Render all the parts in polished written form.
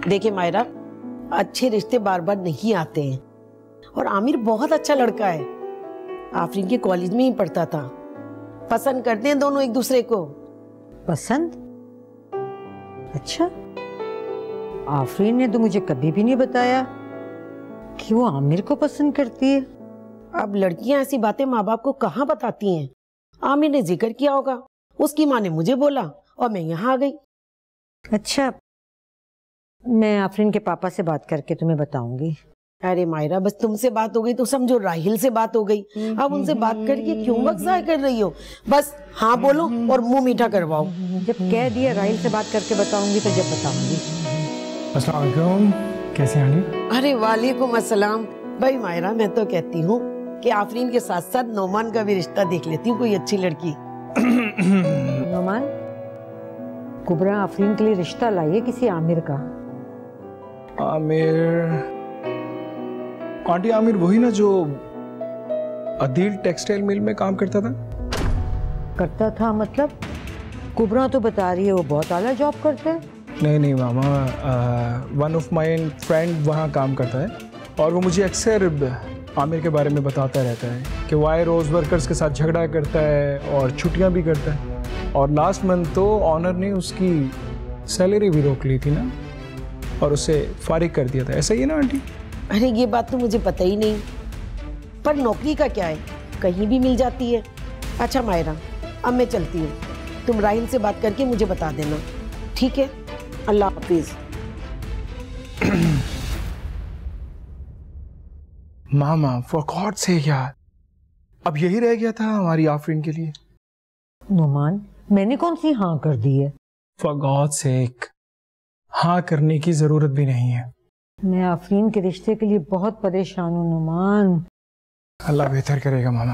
देखिए मायरा, अच्छे रिश्ते बार बार नहीं आते हैं और आमिर बहुत अच्छा लड़का है। आफरीन के कॉलेज में ही पढ़ता था। पसंद करते हैं दोनों एक दूसरे को। पसंद? अच्छा, आफरीन ने तो मुझे कभी भी नहीं बताया कि वो आमिर को पसंद करती है। अब लड़कियां ऐसी बातें माँ बाप को कहाँ बताती हैं। आमिर ने जिक्र किया होगा, उसकी माँ ने मुझे बोला और मैं यहाँ आ गई। अच्छा, मैं आफरीन के पापा से बात करके तुम्हें बताऊंगी। अरे मायरा, बस तुमसे बात हो गई तो समझो राहिल से बात हो गई। अब उनसे बात करके क्यों वक्त ज़ाया कर रही हो? बस हाँ बोलो और मुंह मीठा करवाओ। जब कह दिया राहिल से बात करके बताऊंगी तो जब बताऊंगी। अस्सलाम वालेकुम, कैसे हैं आंटी? अरे वालेकुम अस्सलाम। भाई मायरा, मैं तो कहती हूँ कि आफरीन के साथ साथ नोमान का भी रिश्ता देख लेती हूँ, कोई अच्छी लड़की। नोमान, कुबरा आफरीन के लिए रिश्ता लाई है किसी आमिर का। आमिर? आंटी, आमिर वही ना जो अदील टेक्सटाइल मिल में काम करता था? करता था मतलब? कुबरा तो बता रही है वो बहुत आला जॉब करता है। नहीं मामा, वन ऑफ माय फ्रेंड वहाँ काम करता है और वो मुझे अक्सर आमिर के बारे में बताता रहता है कि वाई रोज वर्कर्स के साथ झगड़ा करता है और छुट्टियाँ भी करता है। और लास्ट मंथ तो ऑनर ने उसकी सैलरी भी रोक ली थी ना और उसे फारिग कर दिया था। ऐसा ही है ना आंटी? अरे ये बात तो मुझे पता ही नहीं, पर नौकरी का क्या है, कहीं भी मिल जाती है। अच्छा मायरा, अब मैं चलती हूँ, तुम राहिल से बात करके मुझे बता देना, ठीक है? अल्लाह हाफिज। मामा, फॉर गॉड से यार, अब यही रह गया था हमारी आफरीन के लिए। नोमान, मैंने कौन सी हाँ कर दी है? फॉर गॉड सेक, हाँ करने की जरूरत भी नहीं है। मैं आफरीन के रिश्ते के लिए बहुत परेशान हूँ नोमान। अल्लाह बेहतर करेगा मामा।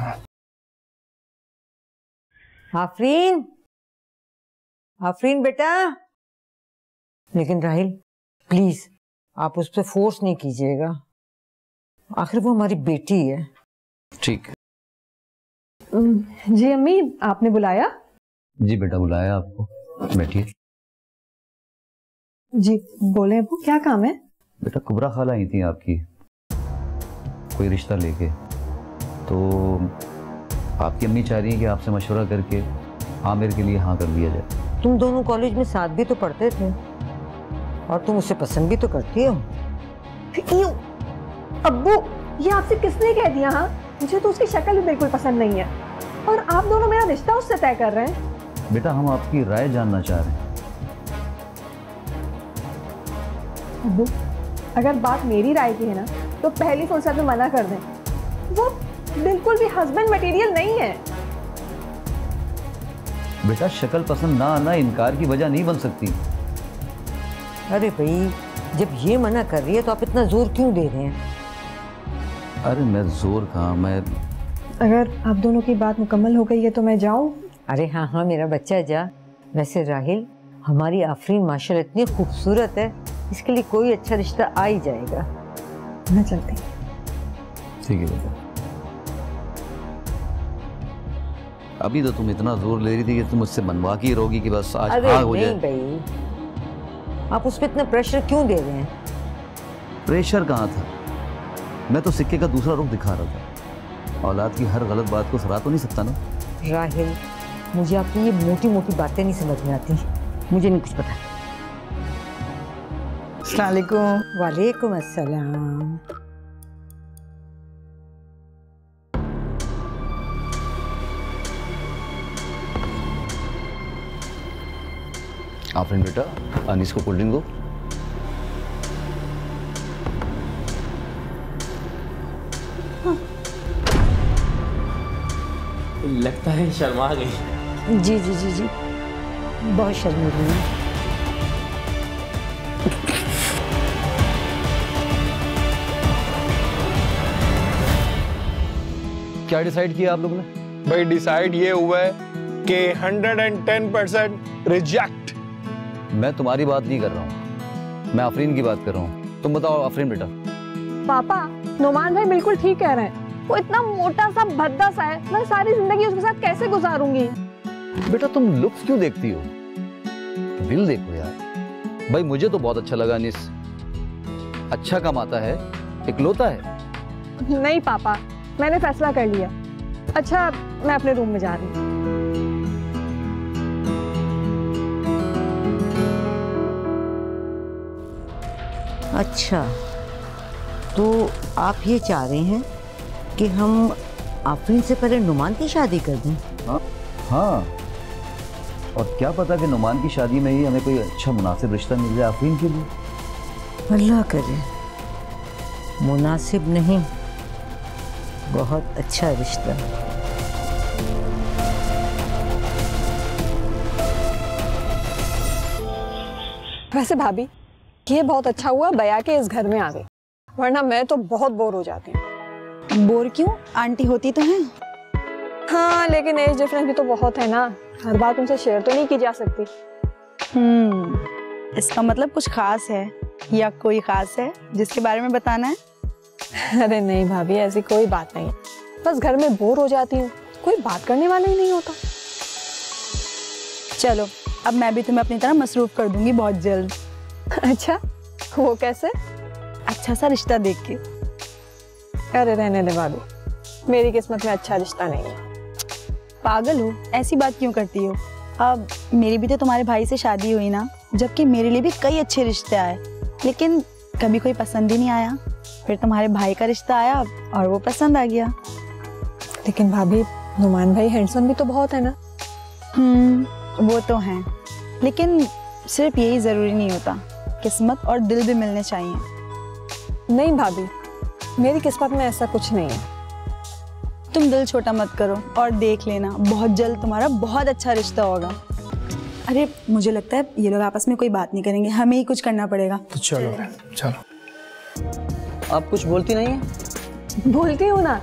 आफरीन, आफरीन बेटा। लेकिन राहिल, प्लीज आप उस पर फोर्स नहीं कीजिएगा, आखिर वो हमारी बेटी है। ठीक है। जी अम्मी, आपने बुलाया? जी बेटा, बुलाया आपको, बैठिए। जी बोले अबू, क्या काम है? बेटा, कुबरा खाला आई थी आपकी कोई रिश्ता लेके, तो आपकी अम्मी चाह रही है कि आपसे मशवरा करके आमिर के लिए हाँ कर दिया जाए। तुम दोनों कॉलेज में साथ भी तो पढ़ते थे और तुम उसे पसंद भी तो करती हो। अब्बू, ये आपसे किसने कह दिया? हाँ, मुझे तो उसकी शक्ल भी बिल्कुल पसंद नहीं है और आप दोनों मेरा रिश्ता उससे तय कर रहे हैं। बेटा, हम आपकी राय जानना चाह रहे हैं। अब्बू, अगर बात मेरी राय की है ना तो पहली फुर्सत में मना कर दें। वो बिल्कुल भी हस्बैंड मटेरियल नहीं है। बेटा, शक्ल पसंद ना आना इनकार की वजह नहीं बन सकती। अरे भाई, जब ये मना कर रही है तो आप इतना जोर क्यों दे रहे हैं? अरे मैं जोर कहाँ, मैं अगर आप दोनों की बात मुकम्मल हो गई है तो मैं जाऊं? अरे हाँ हाँ मेरा बच्चा जा। वैसे राहिल, हमारी आफरीन माशाल्लाह इतनी खूबसूरत है, इसके लिए कोई अच्छा रिश्ता आ ही जाएगा। मैं चलती। ठीक है बेटा। अभी तो तुम इतना जोर ले रही थी कि तुम मुझसे बनवा के रहोगी कि बस आज हाँ हो जाए। भाई, आप उस पर इतना प्रेशर क्यों दे रहे हैं? प्रेशर कहाँ था, मैं तो सिक्के का दूसरा रुख दिखा रहा था। औलाद की हर गलत बात को सराह तो नहीं सकता ना। राहिल, मुझे आपकी ये मोटी मोटी बातें नहीं समझ में आती, मुझे नहीं कुछ पता। अस्सलाम वालेकुम। वालेकुम अस्सलाम। आफरीन बेटा, अनीस को कोल्ड ड्रिंक दो। लगता है शर्मा गई। जी जी जी जी, बहुत शर्मीली है। क्या डिसाइड किया आप लोगों ने? भाई डिसाइड ये हुआ है कि 110% रिजेक्ट। मैं तुम्हारी बात नहीं कर रहा हूँ, मैं आफरीन की बात कर रहा हूँ। तुम बताओ आफरीन बेटा। पापा, नोमान भाई बिल्कुल ठीक कह रहे हैं। वो इतना मोटा सा भद्दा सा है, मैं सारी जिंदगी उसके साथ कैसे गुजारूंगी? बेटा, तुम लुक्स क्यों देखती हो, दिल देखो यार। भाई मुझे तो बहुत अच्छा लगा अनीस, अच्छा कमाता है, इकलौता है। नहीं पापा, मैंने फैसला कर लिया। अच्छा, मैं अपने रूम में जा रही हूँ। अच्छा, तो आप ये चाह रहे हैं कि हम आफरीन से पहले नुमान की शादी कर दें? हाँ, और क्या पता कि नुमान की शादी में ही हमें कोई अच्छा मुनासिब रिश्ता मिल जाए आफरीन के लिए। अल्लाह करे, मुनासिब नहीं, बहुत अच्छा रिश्ता। वैसे भाभी, ये बहुत अच्छा हुआ बया के इस घर में आ गई, वरना मैं तो बहुत बोर हो जाती हूँ। बोर क्यों? आंटी होती तो हैं। हाँ, लेकिन एज डिफरेंस भी तो बहुत है ना, हर बात उनसे शेयर तो नहीं की जा सकती। इसका मतलब कुछ खास है या कोई खास है जिसके बारे में बताना है? अरे नहीं भाभी, ऐसी कोई बात नहीं, बस घर में बोर हो जाती हूँ, कोई बात करने वाला ही नहीं होता। चलो, अब मैं भी तुम्हें अपनी तरह मसरूफ कर दूंगी बहुत जल्द। अच्छा, वो कैसे? अच्छा सा रिश्ता देख के। अरे रहने दे भाभी, मेरी किस्मत में अच्छा रिश्ता नहीं है। पागल हो, ऐसी बात क्यों करती हो? अब मेरी भी तो तुम्हारे भाई से शादी हुई ना, जबकि मेरे लिए भी कई अच्छे रिश्ते आए, लेकिन कभी कोई पसंद ही नहीं आया। फिर तुम्हारे भाई का रिश्ता आया और वो पसंद आ गया। लेकिन भाभी, नुमान भाई हैंडसम भी तो बहुत है ना। वो तो हैं, लेकिन सिर्फ यही जरूरी नहीं होता, किस्मत और दिल भी मिलने चाहिए। नहीं भाभी, मेरी किस्मत में ऐसा कुछ नहीं है। तुम दिल छोटा मत करो और देख लेना, बहुत जल्द तुम्हारा बहुत अच्छा रिश्ता होगा। अरे मुझे लगता है ये लोग आपस में कोई बात नहीं करेंगे, हमें ही कुछ करना पड़ेगा। तो चलो चलो। आप कुछ बोलती नहीं है? बोलती हूँ ना।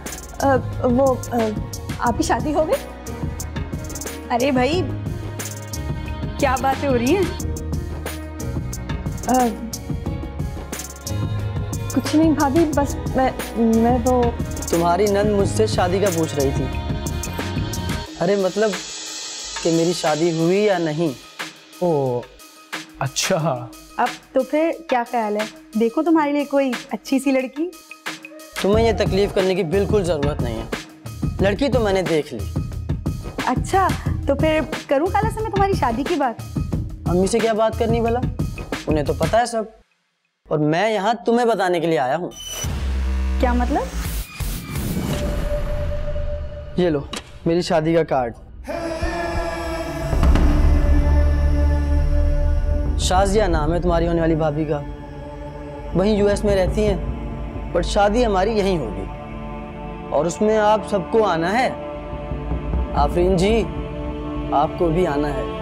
आपकी शादी हो गई? अरे भाई, क्या बातें हो रही हैं? कुछ नहीं भाभी, बस मैं तो। तुम्हारी नंद मुझसे शादी का पूछ रही थी। अरे मतलब कि मेरी शादी हुई या नहीं। ओ अच्छा। अब तो फिर क्या ख्याल है? देखो तुम्हारे लिए कोई अच्छी सी लड़की। तुम्हें ये तकलीफ करने की बिल्कुल जरूरत नहीं है, लड़की तो मैंने देख ली। अच्छा, तो फिर करूँ खाला से मैं तुम्हारी शादी की बात? अम्मी से क्या बात करनी भला, उन्हें तो पता है सब, और मैं यहाँ तुम्हें बताने के लिए आया हूँ। क्या मतलब? ये लो मेरी शादी का कार्ड। शाजिया नाम है तुम्हारी होने वाली भाभी का, वहीं यूएस में रहती हैं, पर शादी हमारी यहीं होगी और उसमें आप सबको आना है। आफरीन जी, आपको भी आना है।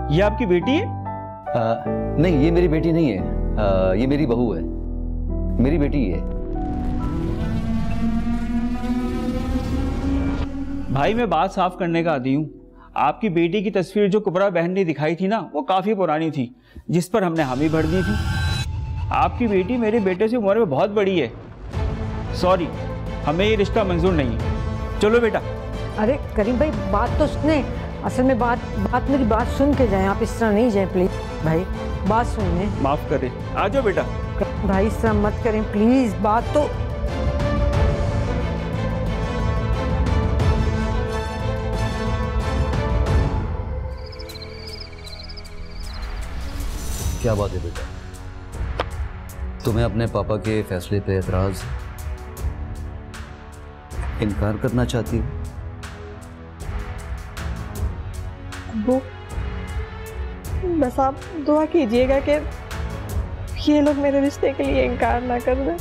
ये आपकी बेटी है? नहीं, ये मेरी बेटी नहीं है, ये मेरी बहू है। मेरी बेटी है। भाई मैं बात साफ करने का आदी हूँ। आपकी बेटी की तस्वीर जो कुबरा बहन ने दिखाई थी ना, वो काफ़ी पुरानी थी, जिस पर हमने हामी भर दी थी। आपकी बेटी मेरे बेटे से उम्र में बहुत बड़ी है। सॉरी, हमें ये रिश्ता मंजूर नहीं है। चलो बेटा। अरे करीम भाई, बात तो सुने। असल में मेरी बात सुन के जाएं, आप इस तरह नहीं जाएं प्लीज। भाई बात सुनिए। माफ करें, आ जाओ बेटा। भाई इस तरह मत करें प्लीज, बात तो। क्या बात है बेटा, तुम्हें अपने पापा के फैसले पे एतराज, इनकार करना चाहती हो? वो बस आप दुआ कीजिएगा कि ये लोग मेरे रिश्ते के लिए इनकार ना कर दें।